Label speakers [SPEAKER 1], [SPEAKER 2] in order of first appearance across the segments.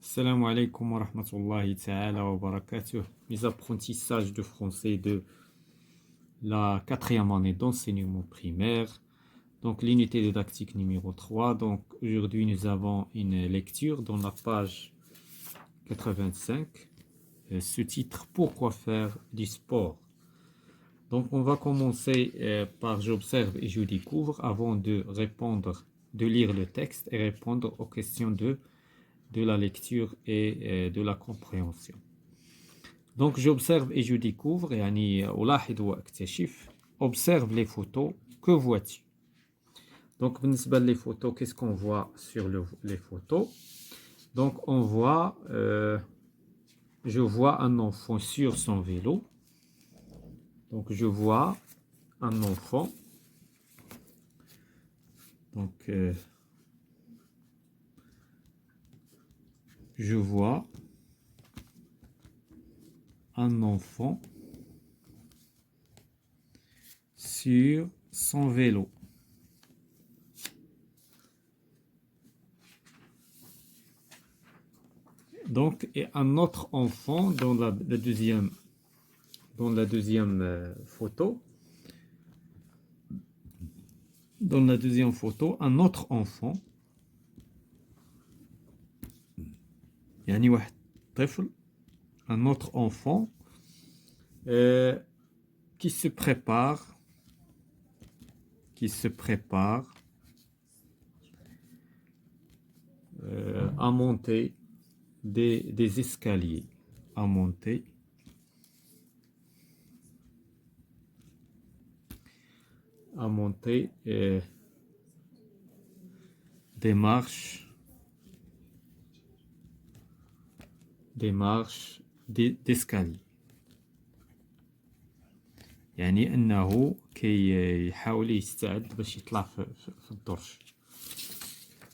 [SPEAKER 1] Salam alaikum wa rahmatullahi ta'ala wa barakatuh. Mes apprentissages de français de la quatrième année d'enseignement primaire. Donc l'unité didactique numéro 3. Donc aujourd'hui nous avons une lecture dans la page 85. Ce titre, Pourquoi faire du sport? Donc on va commencer par j'observe et je découvre avant de répondre, de lire le texte et répondre aux questions de la lecture et de la compréhension. Donc j'observe et je découvre, يعني ألاحظ وأكتشف. Observe les photos, que vois-tu? Donc بالنسبة les photos, qu'est-ce qu'on voit sur les photos? Donc on voit, je vois un enfant sur son vélo. Donc je vois un enfant. Donc je vois un enfant sur son vélo. Donc, et un autre enfant dans la deuxième photo. Dans la deuxième photo, un autre enfant. يعني واحد طفل, un autre enfant qui se prépare à monter des escaliers, à monter des marches d'escalier. يعني أنه يحاول يستعد باش يطلع في الدرج.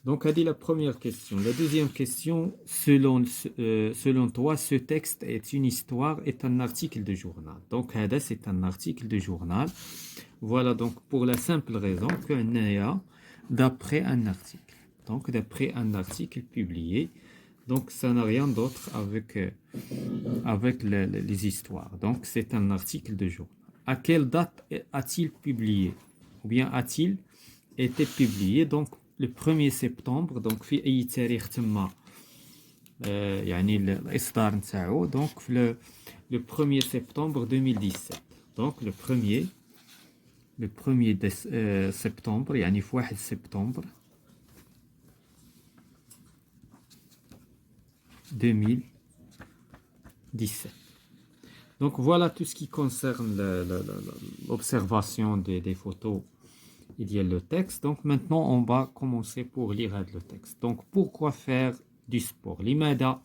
[SPEAKER 1] Donc, هذه la première question. La deuxième question, selon toi, ce texte est une histoire, est un article de journal. Donc, هذا c'est un article de journal. Voilà, donc pour la simple raison que d'après un article. Donc, d'après un article publié. Donc, ça n'a rien d'autre avec les histoires. Donc, c'est un article de journal. À quelle date a-t-il publié? Ou bien a-t-il été publié? Donc, le 1er septembre. Donc, في أي تاريخ تم يعني الإصدار نتاعو. Donc, le 1er septembre 2017. Donc, le 1er septembre, يعني في 1 septembre 2017. Donc voilà tout ce qui concerne l'observation des photos. Il y a le texte. Donc maintenant on va commencer pour lire le texte. Donc pourquoi faire du sport? لماذا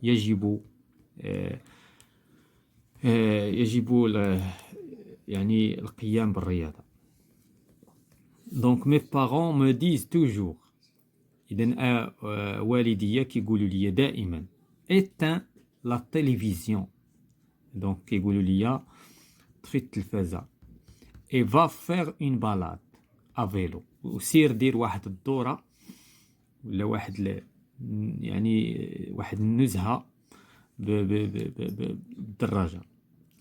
[SPEAKER 1] يجب يعني القيام بالرياضة. Donc mes parents me disent toujours, إذن والدي كيقولوا لي دائما éteins la télévision. Donc كيقولوا لي طفي التلفازة et va faire une balade à vélo. وسير دير واحد الدورة ولا واحد النزهة بالدراجة.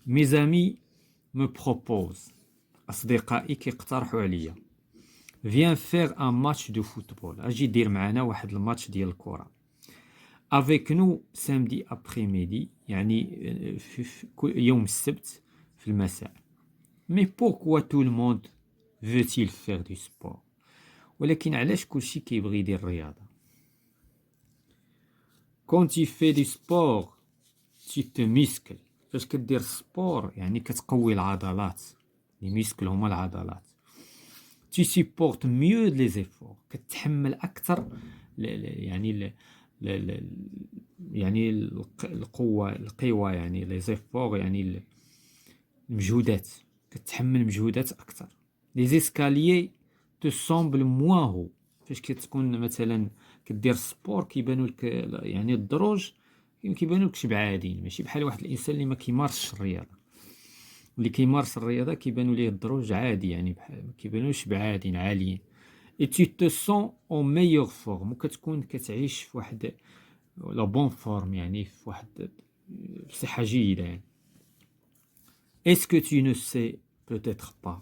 [SPEAKER 1] Mes amis me proposent, أصدقائي كيقترحوا عليا, viens faire un match de football. أجي دير معنا واحد الماتش ديال الكرة. Avec nous samedi après-midi, يعني في يوم السبت في المساء. Mais pourquoi tout le monde veut-il faire du sport? ولكن علاش كلشي كيبغي يدير الرياضة؟ Quand tu fais du sport, tu te muscles. فاش كدير السبور يعني كتقوي العضلات. les muscles هما العضلات. Tu supportes mieux les efforts. كتحمل أكثر يعني القوة يعني les efforts يعني المجهودات. كتحمل مجهودات أكثر. Les escaliers te semblent moins hauts. فاش كتكون مثلا كدير السبور كيبانوا لك يعني الدروج كيبانوا لك بعادين, ماشي بحال واحد الانسان اللي ما كيمارسش الرياضه. اللي كيمارس الرياضه كيبانوا ليه الدروج عادي, يعني بحال ما كيبانوش بعادين عاليين. Et tu te sens en meilleure forme. وكتكون كتعيش في واحد la bonne forme يعني في واحد بصحة جيدة يعني. Est-ce que tu ne sais peut-être pas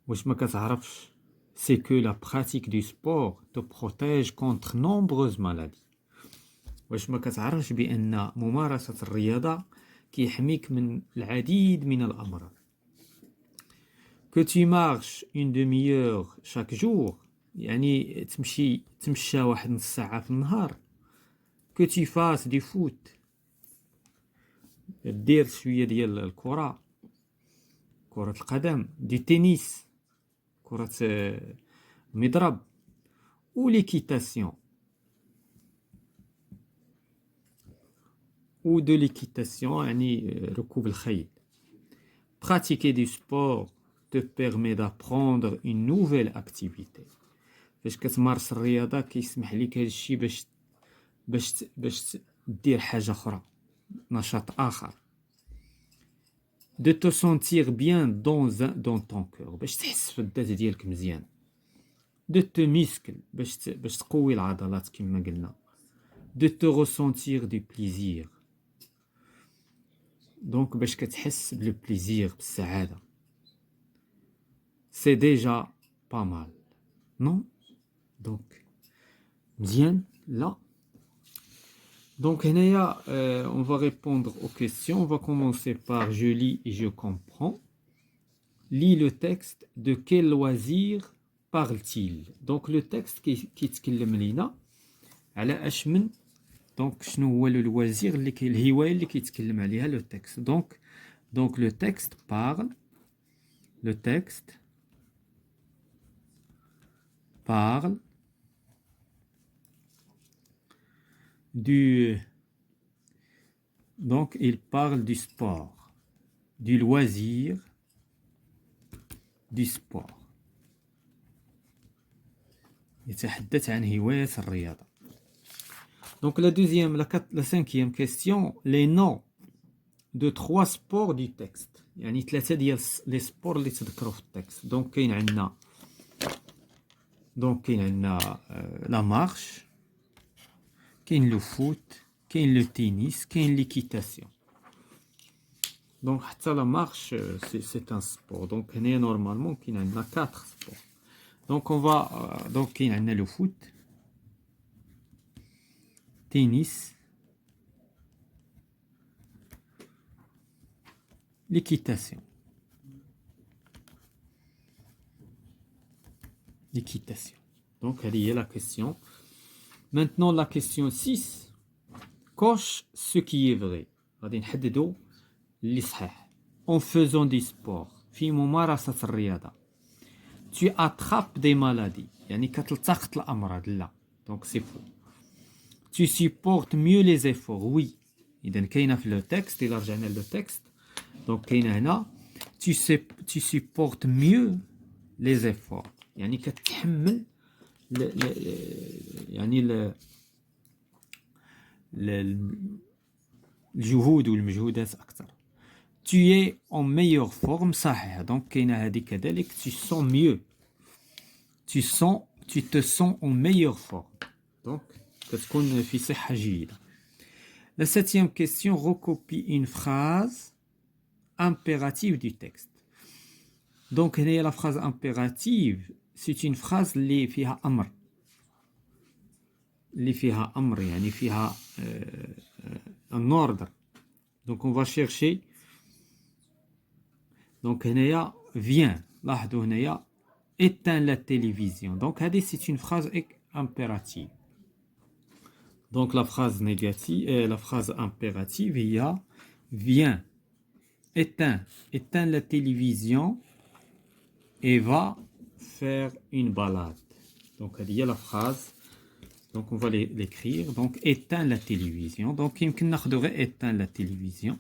[SPEAKER 1] واش ما كتعرفش c'est que la pratique du sport te protège contre nombreuses maladies. واش ما كتعرفش بأن ممارسة الرياضة كيحميك من العديد من الأمراض. Que tu marches une demi-heure chaque jour يعني تمشى واحد نص ساعة في النهار. Que tu fasses du foot دير شوية ديال الكرة كرة القدم دي تنس كرة المضرب ou l'équitation ou de l'équitation يعني ركوب الخيل. Pratiquer du sport te permet d'apprendre une nouvelle activité. فاش كتمارس الرياضة كيسمح لك هذا الشيء باش دير حاجة أخرى نشاط آخر. De te sentir bien dans ton cœur باش تحس في الذات ديالك مزيان. De te muscle باش تقوي العضلات كما قلنا. De te ressentir du plaisir donc باش كتحس بالبليزير بالسعادة. C'est déjà pas mal non donc مزيان لا. Donc هنايا on va répondre aux questions. On va commencer par je lis et je comprends. Lis le texte. De quel loisir parle-t-il? Donc le texte كيتكلم لينا على اش من donc شنو هو le loisir اللي الهواية اللي كيتكلم عليها le texte. Donc le texte parle donc il parle du sport, du loisir, du sport. يتحدث عن هواية الرياضة. Donc la cinquième question, les noms de 3 sports du texte. يعني 3 ديال les sports اللي تذكروا في التكست. Donc كاين عندنا la marche, كاين le foot, كاين le tennis, كاين l'équitation. Donc حتى la marche c'est un sport. Donc هنا normalement كاين عندنا 4 sports. Donc on va donc كاين عندنا le foot, tennis, l'équitation. Donc elle y est la question. Maintenant la question 6. Coche ce qui est vrai. غادي نحددوا اللي صحيح. En faisant du sport في ممارسة الرياضة tu attrapes des maladies يعني كتلتقط الأمراض لا. Donc c'est faux. Tu supportes mieux les efforts. Oui. إذا كاينة في le texte. إلا رجعنا le texte donc كاينة هنا tu supportes mieux les efforts يعني كتحمل يعني الجهود والمجهودات أكثر. Tu es en meilleure forme صحيح. donc كاينة هذه كذلك tu sens mieux. Tu te sens en meilleure forme. donc كتكون في صحة جيدة. La 7e question, recopie une phrase impérative du texte. Donc la phrase impérative c'est une phrase اللي فيها أمر. يعني فيها un ordre. Donc on va chercher. Donc هنايا viens. لاحظوا هنايا éteins la télévision. Donc هذه c'est une phrase impérative. Donc la phrase négative, la phrase impérative, il y a viens, éteins la télévision et va faire une balade. Donc il y a la phrase. Donc on va l'écrire. Donc éteins la télévision. Donc يمكن ناخذ غير éteins la télévision.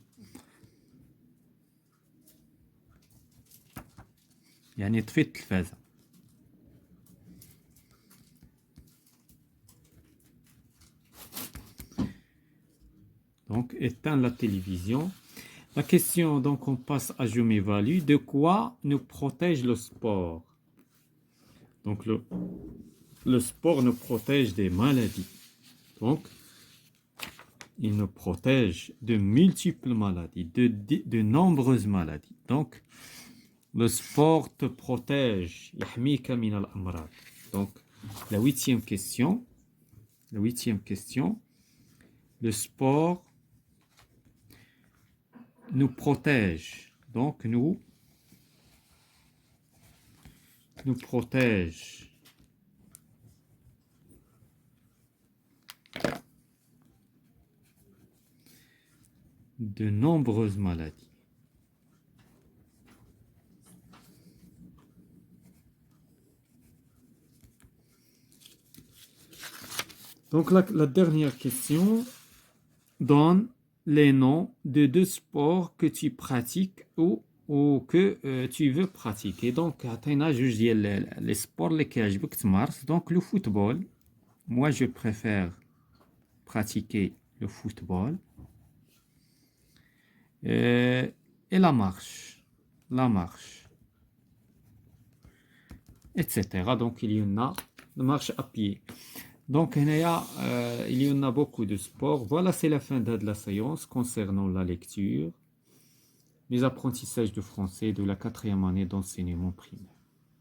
[SPEAKER 1] يعني طفي التلفازة. Donc, éteins la télévision. La question, donc, on passe à je m'évalue. De quoi nous protège le sport? Donc, le sport nous protège des maladies. Donc, il nous protège de multiples maladies, de nombreuses maladies. Donc, le sport te protège. يحميك من الأمراض. Donc, la huitième question. Le sport nous protège. Donc, nous protège de nombreuses maladies. Donc, la dernière question donne les noms de deux sports que tu pratiques ou que tu veux pratiquer. Donc, عطينا جوج ديال les sports اللي كيعجبك تمارس. Donc, le football. Moi, je préfère pratiquer le football. Et la marche, etc. Donc, il y en a la marche à pied. Donc, il y en a beaucoup de sports. Voilà, c'est la fin de la séance concernant la lecture, les apprentissages de français de la 4e année d'enseignement primaire.